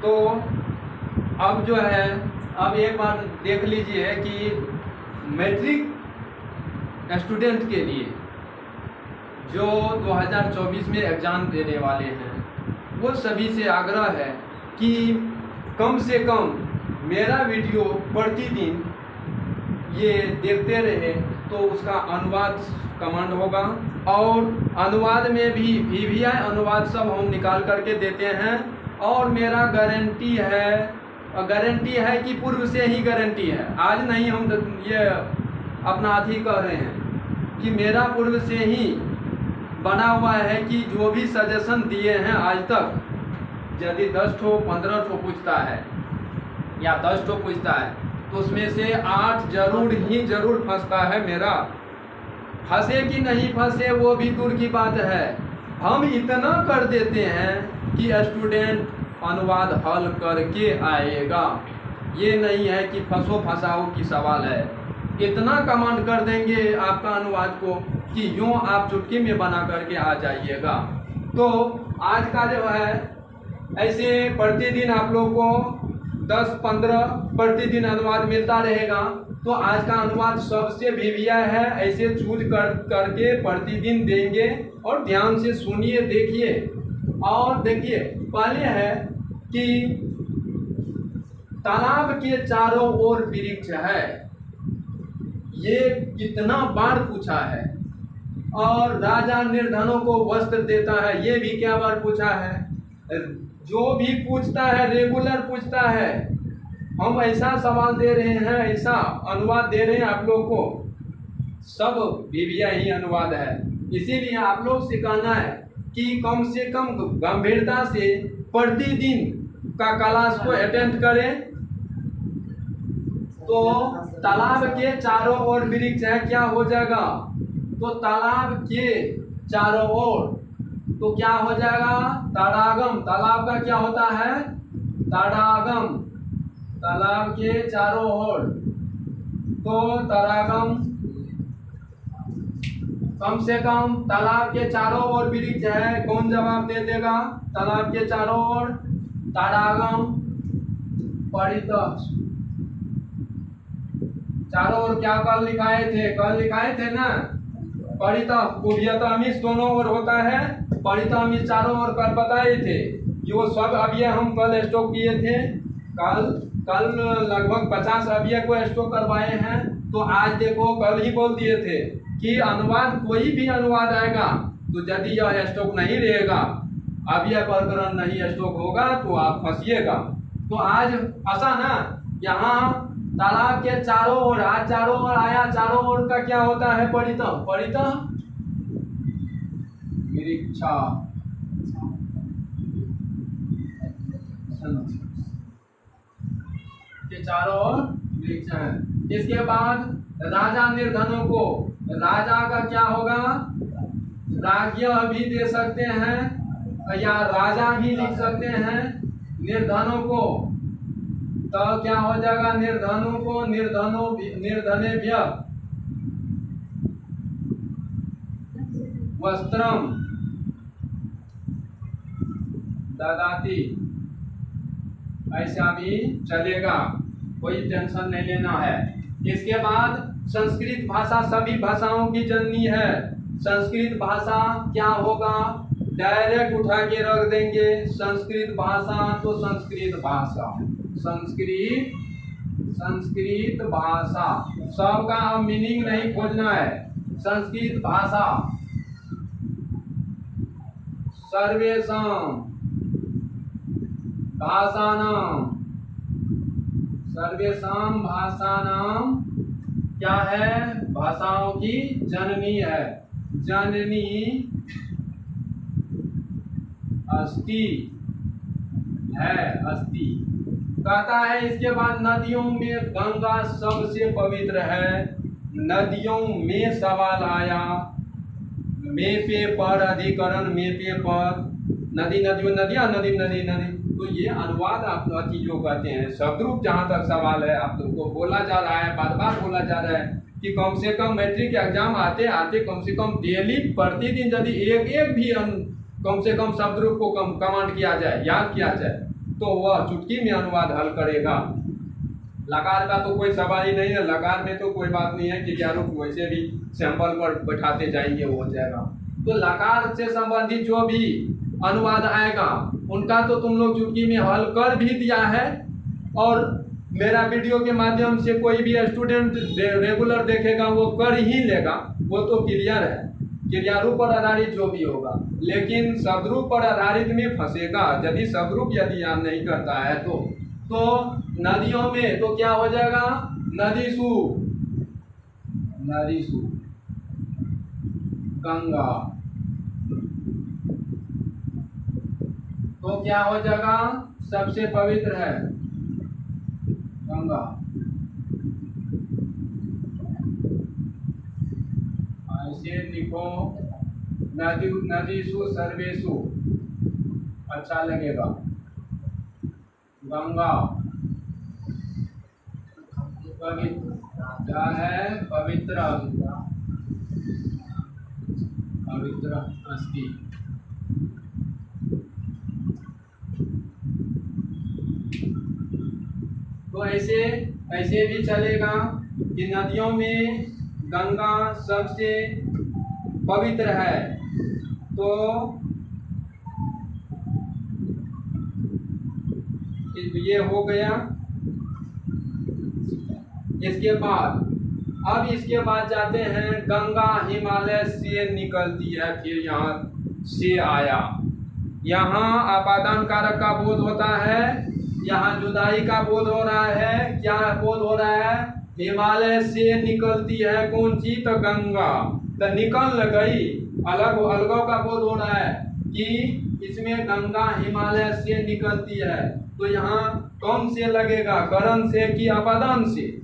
तो अब जो है, अब एक बार देख लीजिए कि मैट्रिक स्टूडेंट के लिए जो 2024 में एग्ज़ाम देने वाले हैं, वो सभी से आग्रह है कि कम से कम मेरा वीडियो प्रतिदिन ये देखते रहे, तो उसका अनुवाद कमांड होगा। और अनुवाद में भी VVI अनुवाद सब हम निकाल करके देते हैं। और मेरा गारंटी है कि पूर्व से ही गारंटी है, आज नहीं हम ये अपना अथी कर रहे हैं कि मेरा पूर्व से ही बना हुआ है कि जो भी सजेशन दिए हैं आज तक, यदि 10 ठो 15 ठो पूछता है या 10 ठो पूछता है, तो उसमें से 8 जरूर फंसता है मेरा। फंसे कि नहीं फंसे वो भी दूर की बात है, हम इतना कर देते हैं कि स्टूडेंट अनुवाद हल करके आएगा। ये नहीं है कि फंसो फंसाओ की सवाल है, इतना कमांड कर देंगे आपका अनुवाद को कि यूँ आप चुटकी में बना करके आ जाइएगा। तो आज का जो है, ऐसे प्रतिदिन आप लोग को 10-15 प्रतिदिन अनुवाद मिलता रहेगा। तो आज का अनुवाद सबसे VVI है, ऐसे चूज करके प्रतिदिन देंगे। और ध्यान से सुनिए, देखिए और देखिए। पहले है कि तालाब के चारों ओर वृक्ष है, ये कितना बार पूछा है। और राजा निर्धनों को वस्त्र देता है, ये भी क्या बार पूछा है। जो भी पूछता है रेगुलर पूछता है। हम ऐसा सवाल दे रहे हैं, ऐसा अनुवाद दे रहे हैं आप लोग को, सब VVI ही अनुवाद है। इसीलिए आप लोग से कहना है कि कम से कम गंभीरता से प्रतिदिन का क्लास को अटेंड करें। तो तालाब के चारों ओर वृक्ष है, क्या हो जाएगा, तो तालाब के चारों ओर तो क्या हो जाएगा, तड़ागम। तालाब का क्या होता है, तड़ागम। तालाब के चारों ओर तो तड़ागम। कम से कम तालाब के चारों ओर वृक्ष है, कौन जवाब दे देगा, तालाब के चारों ओर तड़ागम परितः। चारों ओर क्या कल लिखाए थे ना, परितः उभयतमिश दोनों ओर होता है, परितमिश चारों ओर कल बताए थे। जो सब अवयय हम कल स्टॉक किए थे, कल लगभग 50 अवयय को स्टॉक करवाए हैं। तो आज देखो, कल ही बोल दिए थे कि अनुवाद, कोई भी अनुवाद आएगा तो यदि यह स्टॉक नहीं रहेगा, अवयय प्रकरण नहीं स्टॉक होगा, तो आप फंसिएगा। तो आज फंसा ना, यहाँ तालाब के चारों ओर, आज चारों ओर आया, चारों ओर का क्या होता है, परितः। परितः वृक्षा के चारों ओर वृक्ष है। इसके बाद राजा निर्धनों को, राजा का क्या होगा, राज्य भी दे सकते हैं या राजा भी लिख सकते हैं। निर्धनों को तो क्या हो जाएगा, निर्धनों को निर्धनेभ्य वस्त्रम ददाति, ऐसा भी चलेगा, कोई टेंशन नहीं लेना है। इसके बाद संस्कृत भाषा सभी भाषाओं की जननी है। संस्कृत भाषा क्या होगा, डायरेक्ट उठा के रख देंगे, संस्कृत भाषा तो संस्कृत भाषा, संस्कृत भाषा, सबका मीनिंग नहीं खोजना है। संस्कृत भाषा सर्वेषां भाषानां, सर्वेषां भाषानां क्या है, भाषाओं की जननी है, जननी अस्ति है, अस्ति कहता है। इसके बाद नदियों में गंगा सबसे पवित्र है। नदियों में सवाल आया, में पे पर अधिकरण, में पे पर, नदी नदियों नदियाँ, नदी नदी नदी। तो ये अनुवाद आप अति जो कहते हैं शब्दरूप, जहाँ तक सवाल है आप लोग को बोला जा रहा है, बार बार बोला जा रहा है कि कम से कम मैट्रिक एग्जाम आते आते कम से कम डेली प्रतिदिन यदि एक भी कम से कम शब्दरूप को कमांड किया जाए, याद किया जाए, तो वह चुटकी में अनुवाद हल करेगा। लकार का तो कोई सवाल ही नहीं है, लकार में तो कोई बात नहीं है, क्रियारूप वैसे भी सैंपल पर बैठाते जाएंगे वो हो जाएगा। तो लकार से संबंधित जो भी अनुवाद आएगा उनका तो तुम लोग चुटकी में हल कर भी दिया है, और मेरा वीडियो के माध्यम से कोई भी स्टूडेंट रेगुलर देखेगा वो कर ही लेगा, वो तो क्लियर है। क्रियारूप पर आधारित जो भी होगा, लेकिन शब्दरूप पर आधारित में फंसेगा यदि शब्दरूप यदि याद नहीं करता है तो नदियों में तो क्या हो जाएगा, नदीसु, नदीसु, गंगा, तो क्या हो जाएगा, सबसे पवित्र है गंगा। ऐसे लिखो, नदी, नदीसु सर्वेसु, अच्छा लगेगा। गंगा पवित्र, क्या है, पवित्र, पवित्र अस्ति। तो ऐसे भी चलेगा कि नदियों में गंगा सबसे पवित्र है, तो ये हो गया। इसके बाद जाते हैं, गंगा हिमालय से निकलती है, फिर यहाँ से आया, यहाँ आपादान कारक का बोध होता है, यहाँ जुदाई का बोध हो रहा है। क्या बोध हो रहा है, हिमालय से निकलती है कौन सी, तो गंगा, तो निकल गई, अलग अलगों का बोध हो रहा है कि इसमें गंगा हिमालय से निकलती है। तो यहाँ कौन से लगेगा, करण से कि आपादान से,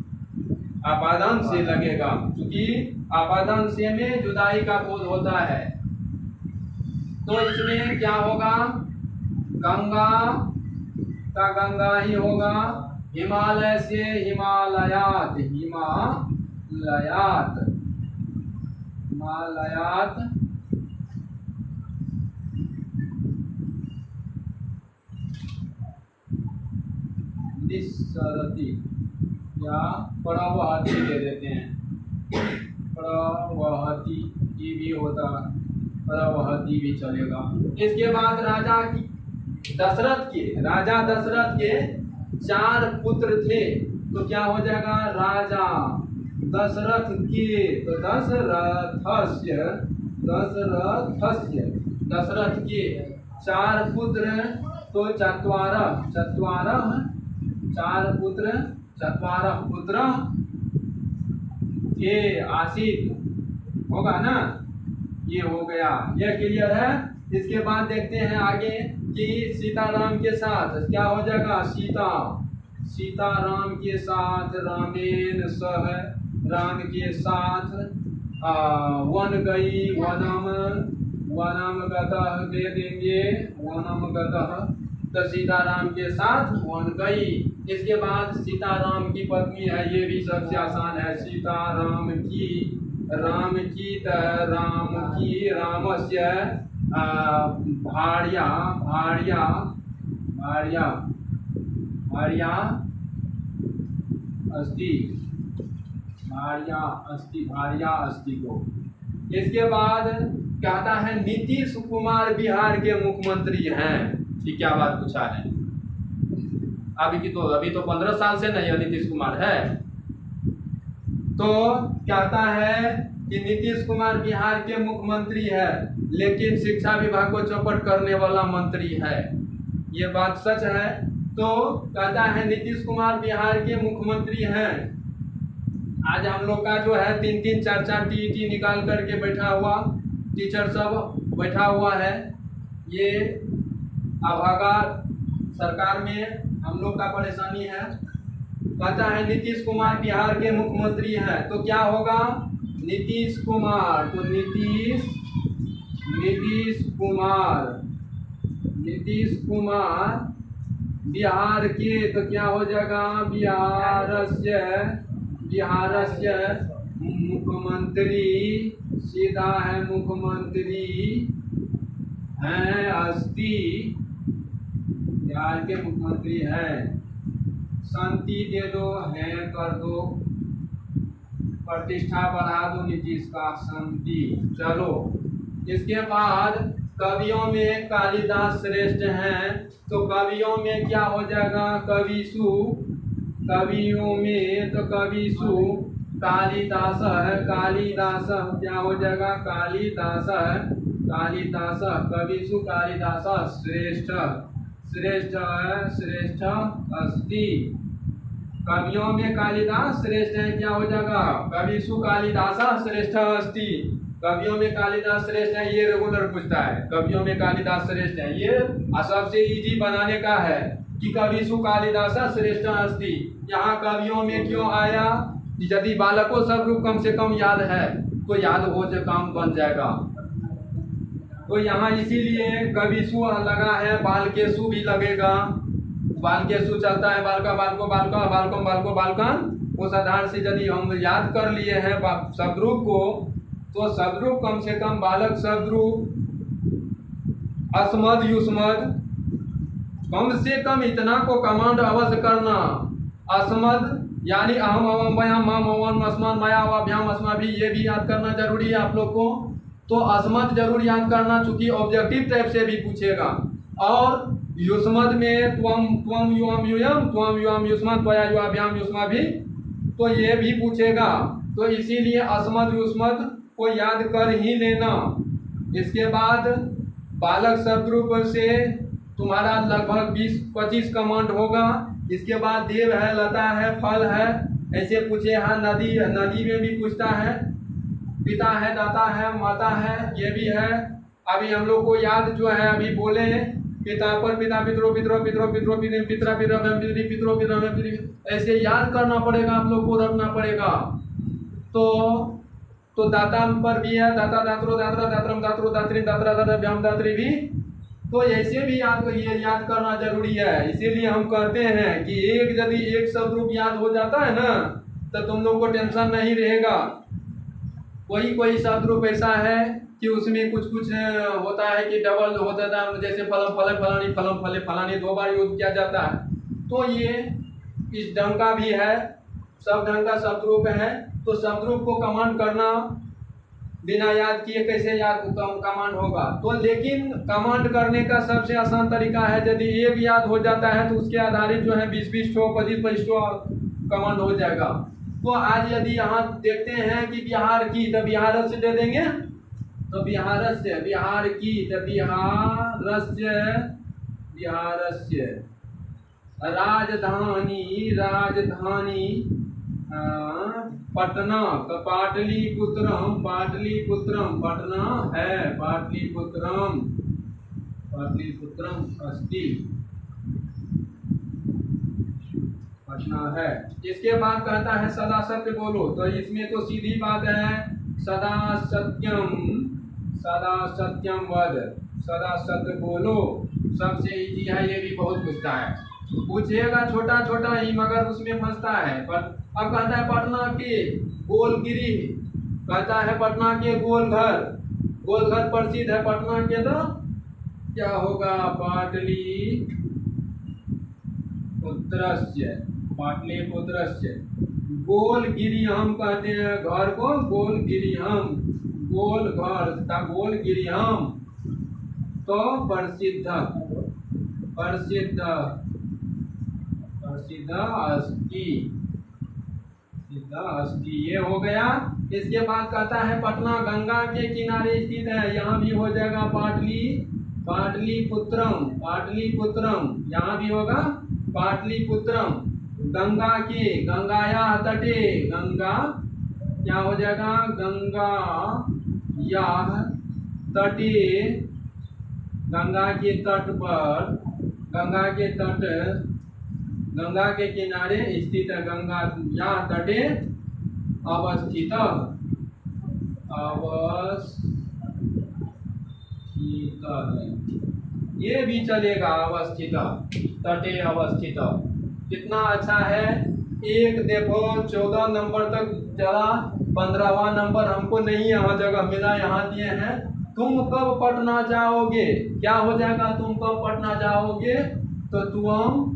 आपादान से लगेगा, क्योंकि आपादान से में जुदाई का बोध होता है। तो इसमें क्या होगा, गंगा का गंगा ही होगा, हिमालय से हिमालयात, हिमालयात, हिमालयात, निस्सरति या प्रवहति दे देते हैं, प्रवहति ये भी होता, प्रवहति भी चलेगा। इसके बाद राजा दशरथ के 4 पुत्र थे, तो क्या हो जाएगा, राजा दशरथ के, तो दशरथ के 4 पुत्र, तो चत्वारः 4 पुत्र, 4 पुत्र के आसित होगा ना, ये हो गया, ये क्लियर है। इसके बाद देखते हैं आगे कि सीताराम के साथ क्या हो जाएगा, सीताराम के साथ, रामेण सह, राम के साथ वन गई, वनम गतः दे देंगे, वनम गतः, तो सीताराम के साथ वन गई। इसके बाद सीताराम की पत्नी है, ये भी सबसे आसान है, सीताराम की, राम की, रामस्य भार्या अस्ति को। इसके बाद कहता है नीतीश कुमार बिहार के मुख्यमंत्री हैं, ठीक, क्या बात पूछा है, अभी तो 15 साल से नहीं नीतीश कुमार है। तो कहता है कि नीतीश कुमार बिहार के मुख्यमंत्री है, लेकिन शिक्षा विभाग को चौपट करने वाला मंत्री है, ये बात सच है। तो कहता है नीतीश कुमार बिहार के मुख्यमंत्री हैं। आज हम लोग का जो है 3-3, 4-4 टीईटी निकाल करके बैठा हुआ टीचर सब बैठा हुआ है, ये अभागा सरकार में हम लोग का परेशानी है। कहता है नीतीश कुमार बिहार के मुख्यमंत्री हैं, तो क्या होगा, नीतीश कुमार, तो नीतीश कुमार बिहार के, तो क्या हो जाएगा, बिहारस्य मुख्यमंत्री, सीधा है मुख्यमंत्री हैं, अस्ति बिहार के मुख्यमंत्री हैं, शांति दे दो, है कर दो, प्रतिष्ठा बढ़ा दो नीतीश का, शांति। चलो, इसके बाद कवियों में कालिदास श्रेष्ठ हैं, तो कवियों में क्या हो जाएगा, कविसु। कवियों में तो कविसु कालिदास है, कालिदास क्या हो जाएगा, कालिदास। कालिदास कविसु कालिदास श्रेष्ठ, श्रेष्ठ है, श्रेष्ठ अस्ति। कवियों में कालिदास श्रेष्ठ है, क्या हो जाएगा, कविसु कालिदास श्रेष्ठ अस्ति। कवियों में कालिदास श्रेष्ठ है, ये रेगुलर पूछता है, कवियों में कालिदास श्रेष्ठ है। ये सबसे इजी बनाने का है कि कविसु कालिदास श्रेष्ठ अस्ति। यहाँ कवियों में क्यों आया, यदि बालकों सब रूप कम से कम याद है तो याद हो जो काम बन जाएगा। तो यहाँ इसीलिए कविसु लगा है, बालकेसु भी लगेगा, बालकेसु चलता है, बालका बालको बालका बालकम बालको बालकन। उस आधार से यदि हम याद कर लिए हैं शब्दरूप को, तो शब्दरूप कम से कम बालक शब्दरूप, अस्मद युष्मद, कम से कम इतना को कमांड अवश्य करना। अस्मद यानी अहम अवम वयम मम अवन अस्मान मया अभ्याम अस्मा भी, ये भी याद करना जरूरी है आप लोग को। तो अस्मद जरूर याद करना, चूंकि ऑब्जेक्टिव टाइप से भी पूछेगा। और युष्मद में त्वम युवम युयम, त्वम युवम युष्मद, त्वया युवाभ्याम युष्मा भी, तो ये भी पूछेगा। तो इसीलिए अस्मद युष्मद को याद कर ही लेना। इसके बाद बालक शब्दरूप से तुम्हारा लगभग 20-25 कमांड होगा। इसके बाद देव है, लता है, फल है, ऐसे पूछे। हाँ, नदी, नदी में भी पूछता है, पिता है, दाता है, माता है, ये भी है। अभी हम लोग को याद जो है, अभी बोले पिता पर पिता, पितरो पितरो पितरो पितरो पितरा पितरो पितरो, ऐसे याद करना पड़ेगा, आप लोग को रखना पड़ेगा। तो दाता पर भी है, दाता दात्रो दात्रा दात्रम दात्रो दात्री दात्रा दात्रा व्याम दात्री भी, तो ऐसे भी ये याद करना जरूरी है। इसीलिए हम कहते हैं कि यदि एक शब्द याद हो जाता है ना, तो तुम लोग को टेंशन नहीं रहेगा। कोई शब्द रूप ऐसा है कि उसमें कुछ होता है कि डबल होता था, जैसे फलम फले फलानी, फलम फले फलानी 2 बार यूज किया जाता है। तो ये इस ढंग का भी है, सब ढंग का शब्द रूप है। तो शब्द रूप को कमांड करना बिना याद किए कैसे याद कमांड होगा। तो लेकिन कमांड करने का सबसे आसान तरीका है, यदि एक याद हो जाता है तो उसके आधारित जो है 20-20 ठो 25-25 ठो कमांड हो जाएगा। तो आज यदि यहाँ देखते हैं कि बिहार की, तो बिहार से दे देंगे, तो बिहार से, बिहार की, तो बिहार से राजधानी, राजधानी पटना, तो पाटलिपुत्रम, पाटलिपुत्रम, पटना है, पाटलिपुत्रम, पाटलिपुत्रम अस्ति, पटना है। इसके बाद कहता है सदा सत्य बोलो, तो इसमें तो सीधी बात है, सदा सत्यम, सदा सत्यम वद, सदा सत्य बोलो, सबसे इजी है। ये भी बहुत पूछता है, पूछेगा छोटा छोटा ही, मगर उसमें फंसता है। पर अब कहता है पटना के गोलगिरी, कहता है पटना के गोलघर, गोलघर प्रसिद्ध है पटना के, तो क्या होगा, पाटलिपुत्रस्य, पाटलिपुत्रस्य। गोलगिरिहम कहते हैं घर को, गोलगिरिहम, गोल घर, गोलगिरिहम तो प्रसिद्ध, प्रसिद्ध, प्रसिद्ध अस्ति, प्रसिद्ध अस्ति, ये हो गया। इसके बाद कहता है पटना गंगा के किनारे स्थित है, यहाँ भी हो जाएगा पाटली, पाटलिपुत्रम, पाटलिपुत्रम, यहाँ भी होगा पाटलिपुत्रम। गंगा के, गंगाया तटे, गंगा क्या हो जाएगा, गंगा या तटे, गंगा के तट पर, गंगा के तट, गंगा के किनारे स्थित है, गंगा या तटे अवस्थित, अवस्थित है, ये भी चलेगा, अवस्थित, तटे अवस्थित। कितना अच्छा है। एक देखो 14 नंबर तक चला, 15वां नंबर हमको नहीं यहाँ जगह मिला, यहाँ दिए हैं तुम कब पटना जाओगे, क्या हो जाएगा, तुम कब पटना जाओगे, तो तुम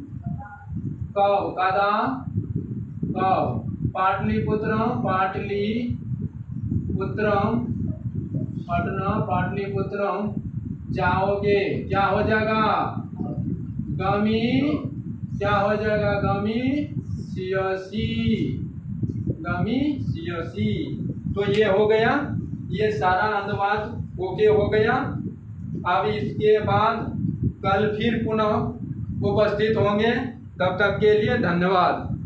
कब, कदा, कब, पाटलिपुत्रम, पाटलिपुत्रम, पटना, पाटलिपुत्रम जाओगे, क्या हो जाएगा, गमी, क्या हो जाएगा, गमी सियसी, गमी सियसी। तो ये हो गया, ये सारा अनुवाद ओके हो गया। अब इसके बाद कल फिर पुनः उपस्थित होंगे, तब तक के लिए धन्यवाद।